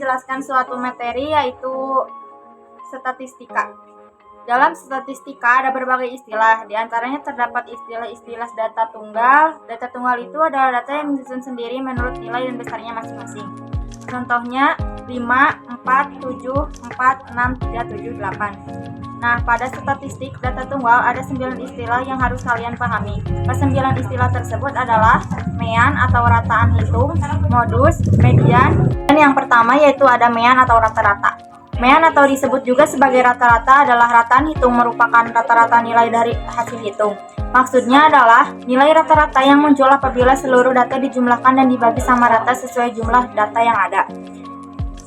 menjelaskan suatu materi yaitu statistika. Dalam statistika ada berbagai istilah, di antaranya terdapat istilah-istilah data tunggal. Data tunggal itu adalah data yang disusun sendiri menurut nilai dan besarnya masing-masing. Contohnya 5, 4, 7, 4, 6, 3, 7, 8. Nah, pada statistik data tunggal ada 9 istilah yang harus kalian pahami. Kesembilan istilah tersebut adalah mean atau rataan hitung, modus, median, dan yang pertama yaitu ada mean atau rata-rata. Mean atau disebut juga sebagai rata-rata adalah rataan hitung merupakan rata-rata nilai dari hasil hitung. Maksudnya adalah nilai rata-rata yang muncul apabila seluruh data dijumlahkan dan dibagi sama rata sesuai jumlah data yang ada.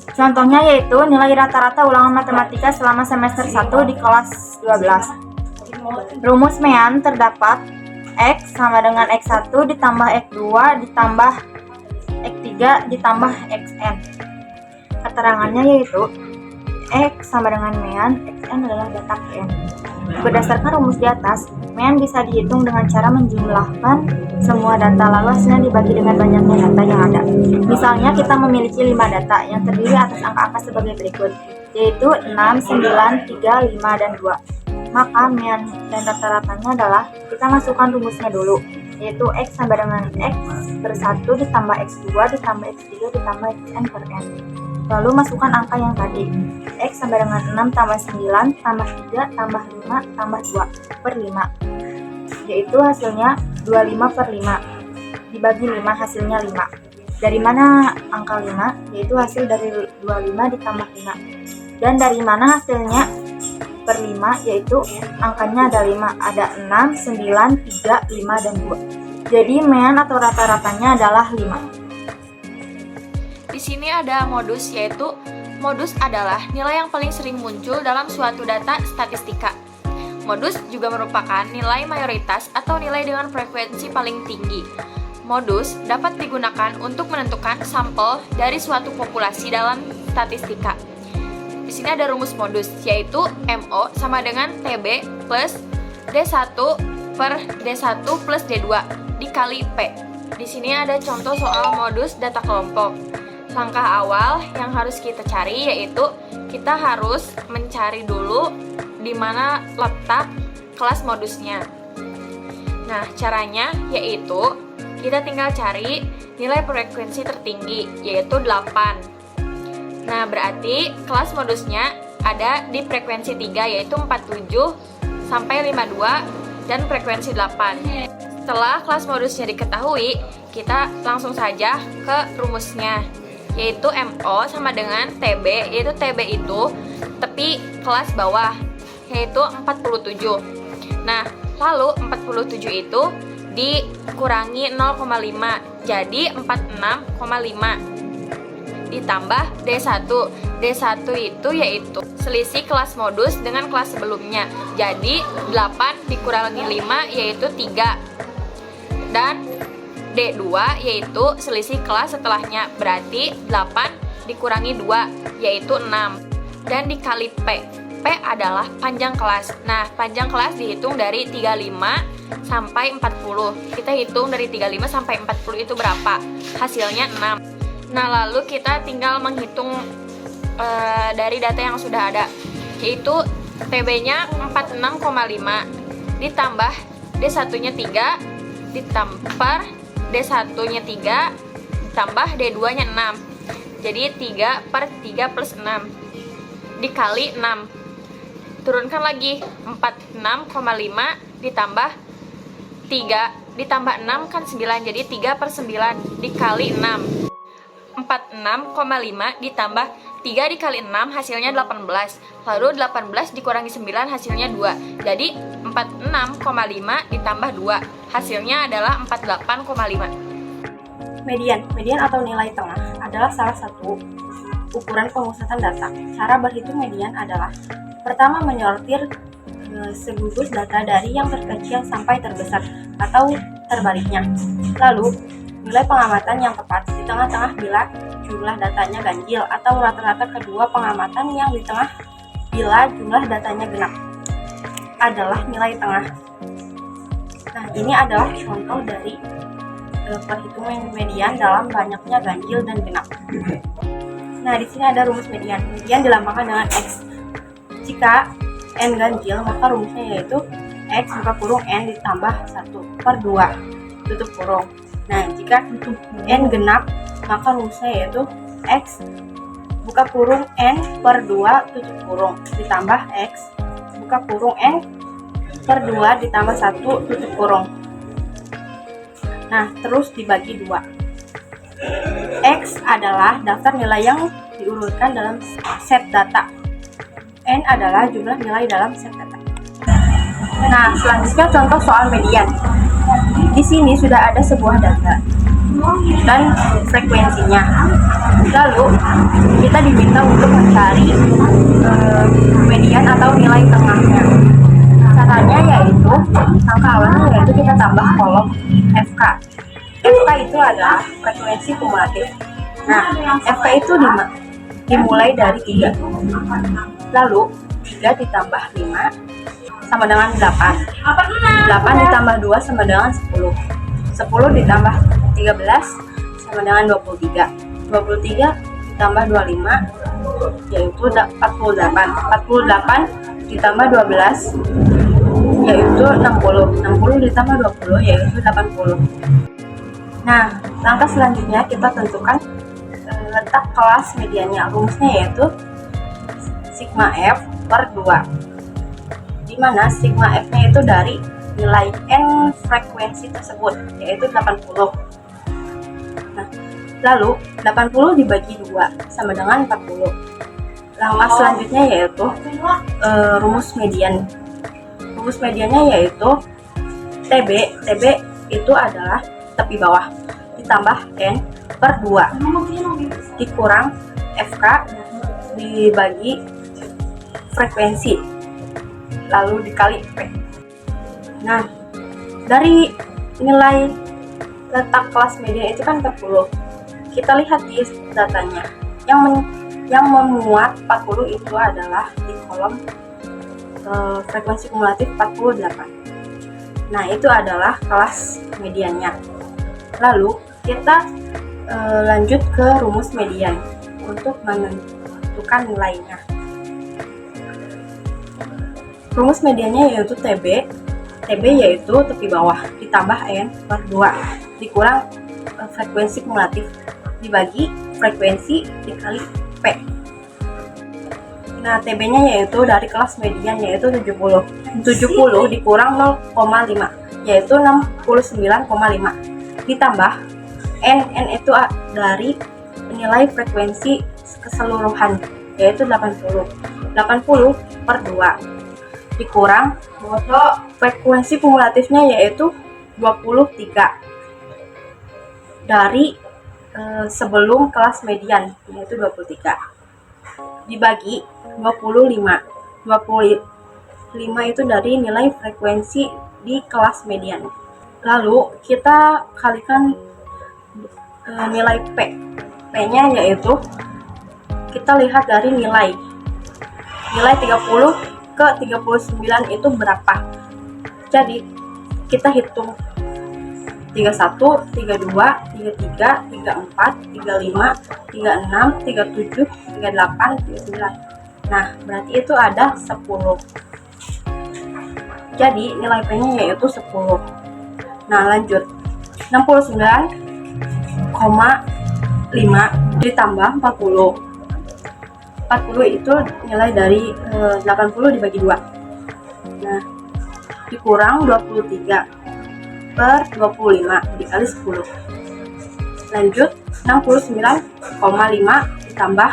Contohnya yaitu nilai rata-rata ulangan matematika selama semester 1 di kelas 12. Rumus mean terdapat X sama dengan X1 ditambah X2 ditambah X3 ditambah Xn. Keterangannya yaitu X sama dengan mean, Xn adalah data Kn. Berdasarkan rumus di atas, mean bisa dihitung dengan cara menjumlahkan semua data lalu hasilnya dibagi dengan banyaknya data yang ada. Misalnya kita memiliki 5 data yang terdiri atas angka-angka sebagai berikut, yaitu 6, 9, 3, 5, dan 2. Maka mean dan rata-ratanya adalah kita masukkan rumusnya dulu, yaitu X sama dengan X per 1 ditambah X2 ditambah X3 ditambah Xn per N. Lalu masukkan angka yang tadi, X sama dengan 6 tambah 9 tambah 3 tambah 5 tambah 2 per 5, yaitu hasilnya 25 per 5, dibagi 5 hasilnya 5. Dari mana angka 5? Yaitu hasil dari 25 ditambah 5. Dan dari mana hasilnya per 5? Yaitu angkanya ada 5, ada 6, 9, 3, 5, dan 2. Jadi mean atau rata-ratanya adalah 5. Di sini ada modus, yaitu modus adalah nilai yang paling sering muncul dalam suatu data statistika. Modus juga merupakan nilai mayoritas atau nilai dengan frekuensi paling tinggi. Modus dapat digunakan untuk menentukan sampel dari suatu populasi dalam statistika. Di sini ada rumus modus, yaitu MO sama dengan TB plus D1 per D1 plus D2 dikali P. Di sini ada contoh soal modus data kelompok. Langkah awal yang harus kita cari yaitu kita harus mencari dulu di mana letak kelas modusnya. Nah, caranya yaitu kita tinggal cari nilai frekuensi tertinggi yaitu 8. Nah, berarti kelas modusnya ada di frekuensi 3 yaitu 47 sampai 52 dan frekuensi 8. Setelah kelas modusnya diketahui, kita langsung saja ke rumusnya, yaitu MO sama dengan TB, yaitu TB itu tepi kelas bawah, yaitu 47. Nah, lalu 47 itu dikurangi 0,5, jadi 46,5 ditambah D1. D1 itu yaitu selisih kelas modus dengan kelas sebelumnya, jadi 8 dikurangi 5 yaitu 3. Dan D2 yaitu selisih kelas setelahnya, berarti 8 dikurangi 2 yaitu 6 dan dikali P. P adalah panjang kelas. Nah, panjang kelas dihitung dari 35 sampai 40. Kita hitung dari 35 sampai 40 itu berapa? Hasilnya 6. Nah, lalu kita tinggal menghitung dari data yang sudah ada, yaitu TB-nya 46,5 ditambah D1-nya 3 ditambah D1-nya 3 ditambah D2-nya 6. Jadi 3 per 3 plus 6 dikali 6. Turunkan lagi 46,5 ditambah 3 ditambah 6 kan 9, jadi 3 per 9 dikali 6. 46,5 ditambah 3 dikali 6 hasilnya 18. Lalu 18 dikurangi 9 hasilnya 2. Jadi 46,5 ditambah 2 hasilnya adalah 48,5. Median atau nilai tengah adalah salah satu ukuran pemusatan data. Cara berhitung median adalah pertama menyortir segugus data dari yang terkecil sampai terbesar atau terbaliknya. Lalu nilai pengamatan yang tepat di tengah-tengah bila jumlah datanya ganjil, atau rata-rata kedua pengamatan yang di tengah bila jumlah datanya genap adalah nilai tengah. Nah, ini adalah contoh dari perhitungan median dalam banyaknya ganjil dan genap. Nah, di sini ada rumus median. Median dilambangkan dengan X. Jika N ganjil, maka rumusnya yaitu X buka kurung N ditambah 1/2 tutup kurung. Nah, jika N genap, maka rumusnya yaitu X buka kurung N/2 tutup kurung ditambah X buka kurung N/2 ditambah 1 tutup kurung. Nah, terus dibagi 2. X adalah daftar nilai yang diurutkan dalam set data. N adalah jumlah nilai dalam set data. Nah, selanjutnya contoh soal median. Di sini sudah ada sebuah data dan frekuensinya. Lalu kita diminta untuk mencari median atau nilai tengahnya. Caranya yaitu angka awalnya yaitu kita tambah kolom FK. FK itu adalah frekuensi kumulatif. Nah, FK itu dimulai dari 3. Lalu 3 ditambah 5 sama dengan 8. 8 ditambah 2 sama dengan 10. 10 ditambah 13 sama dengan 23. 23 ditambah 25 yaitu 48. 48 ditambah 12 yaitu 60. 60 ditambah 20 yaitu 80. Nah, langkah selanjutnya kita tentukan letak kelas mediannya. Rumusnya yaitu sigma F per 2, di mana sigma F-nya itu dari nilai N frekuensi tersebut, yaitu 80. Nah, lalu 80 dibagi 2 sama dengan 40. Langkah selanjutnya yaitu rumus median. Rumus mediannya yaitu TB. TB itu adalah tepi bawah ditambah N per 2 dikurang FK dibagi frekuensi lalu dikali P. Nah, dari nilai letak kelas median itu kan 40. Kita lihat di datanya. Yang memuat 40 itu adalah di kolom frekuensi kumulatif 48. Nah, itu adalah kelas mediannya. Lalu kita lanjut ke rumus median untuk menentukan nilainya. Rumus mediannya yaitu TB. TB yaitu tepi bawah ditambah N per 2 dikurang frekuensi kumulatif dibagi frekuensi dikali P. Nah, TB-nya yaitu dari kelas median yaitu 70. 70 dikurang 0,5 yaitu 69,5 ditambah N itu dari nilai frekuensi keseluruhan yaitu 80. 80 per 2 dikurang frekuensi kumulatifnya yaitu 23 dari sebelum kelas median yaitu 23 dibagi 25. 25 itu dari nilai frekuensi di kelas median. Lalu kita kalikan nilai P. P-nya yaitu kita lihat dari nilai 30 ke 39 itu berapa. Jadi kita hitung 31, 32, 33, 34, 35, 36, 37, 38, 39. Nah, berarti itu ada 10. Jadi nilai P-nya yaitu 10. Nah, lanjut. 69,5 ditambah 40. 40 itu nilai dari 80 dibagi 2. Nah, dikurang 23 per 25 dikali 10. Lanjut, 69,5 ditambah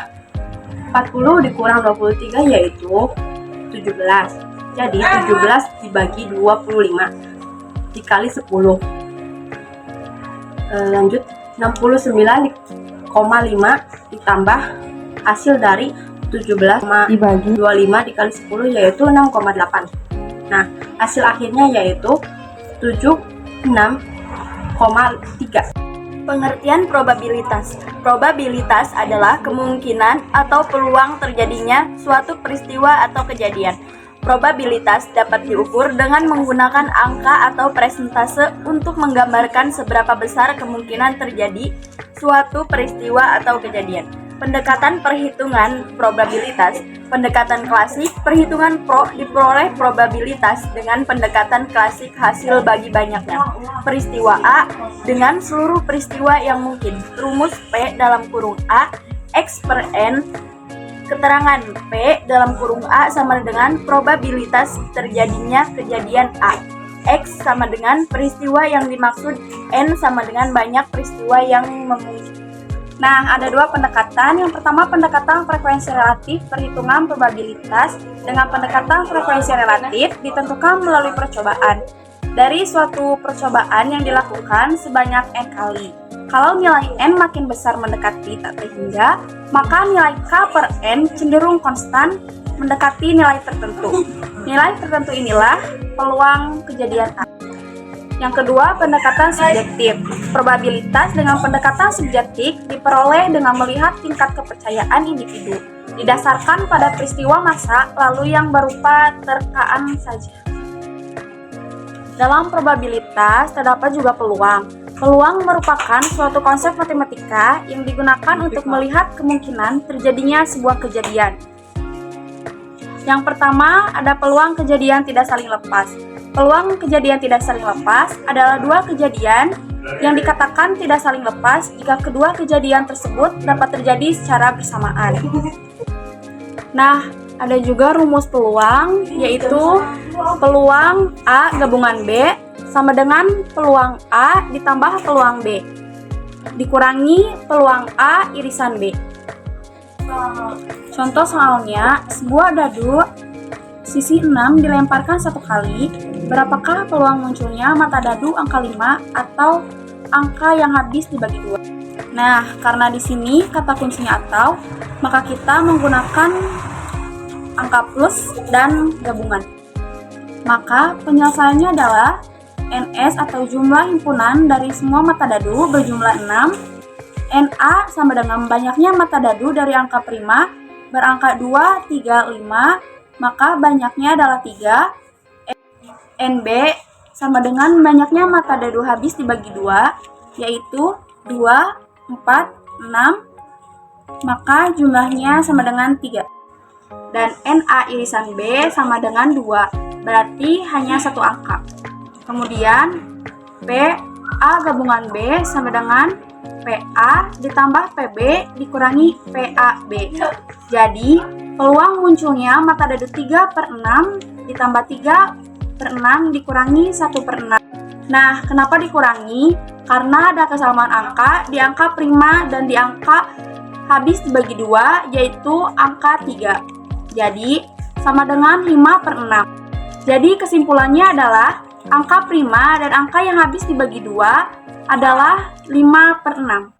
40 dikurang 23 yaitu 17. Jadi 17 dibagi 25 dikali 10. Lanjut, 69,5 ditambah hasil dari 17 dibagi 25 dikali 10 yaitu 6,8. Nah, hasil akhirnya yaitu 76,3. Pengertian probabilitas. Probabilitas adalah kemungkinan atau peluang terjadinya suatu peristiwa atau kejadian. Probabilitas dapat diukur dengan menggunakan angka atau persentase untuk menggambarkan seberapa besar kemungkinan terjadi suatu peristiwa atau kejadian. Pendekatan perhitungan probabilitas. Pendekatan klasik, perhitungan pro diperoleh probabilitas dengan pendekatan klasik hasil bagi banyaknya peristiwa A dengan seluruh peristiwa yang mungkin. Rumus P dalam kurung A, X per N, keterangan P dalam kurung A sama dengan probabilitas terjadinya kejadian A. X sama dengan peristiwa yang dimaksud, N sama dengan banyak peristiwa yang memungkinkan. Nah, ada dua pendekatan. Yang pertama, pendekatan frekuensi relatif perhitungan probabilitas. Dengan pendekatan frekuensi relatif ditentukan melalui percobaan. Dari suatu percobaan yang dilakukan sebanyak N kali. Kalau nilai N makin besar mendekati tak terhingga, maka nilai K per N cenderung konstan mendekati nilai tertentu. Nilai tertentu inilah peluang kejadian A. Yang kedua, pendekatan subjektif. Probabilitas dengan pendekatan subjektif diperoleh dengan melihat tingkat kepercayaan individu, didasarkan pada peristiwa masa lalu yang berupa terkaan saja. Dalam probabilitas terdapat juga peluang. Peluang merupakan suatu konsep matematika yang digunakan untuk melihat kemungkinan terjadinya sebuah kejadian. Yang pertama, ada peluang kejadian tidak saling lepas. Peluang kejadian tidak saling lepas adalah dua kejadian yang dikatakan tidak saling lepas jika kedua kejadian tersebut dapat terjadi secara bersamaan. Nah, ada juga rumus peluang, yaitu peluang A gabungan B sama dengan peluang A ditambah peluang B dikurangi peluang A irisan B. Contoh soalnya, sebuah dadu sisi 6 dilemparkan satu kali, berapakah peluang munculnya mata dadu angka 5 atau angka yang habis dibagi 2? Nah, karena di sini kata kuncinya atau, maka kita menggunakan angka plus dan gabungan. Maka penyelesaiannya adalah NS atau jumlah himpunan dari semua mata dadu berjumlah 6. NA sama dengan banyaknya mata dadu dari angka prima berangka 2, 3, 5. Maka banyaknya adalah 3. NB sama dengan banyaknya mata dadu habis dibagi 2, yaitu 2, 4, 6. Maka jumlahnya sama dengan 3. Dan NA irisan B sama dengan 2, berarti hanya satu angka. Kemudian PA gabungan B sama dengan PA ditambah PB dikurangi PAB. Jadi, peluang munculnya mata dadu 3 per 6 ditambah 3 per 6 dikurangi 1 per 6. Nah, kenapa dikurangi? Karena ada kesamaan angka di angka prima dan di angka habis dibagi 2, yaitu angka 3. Jadi, sama dengan 5 per 6. Jadi, kesimpulannya adalah angka prima dan angka yang habis dibagi 2 adalah 5 per 6.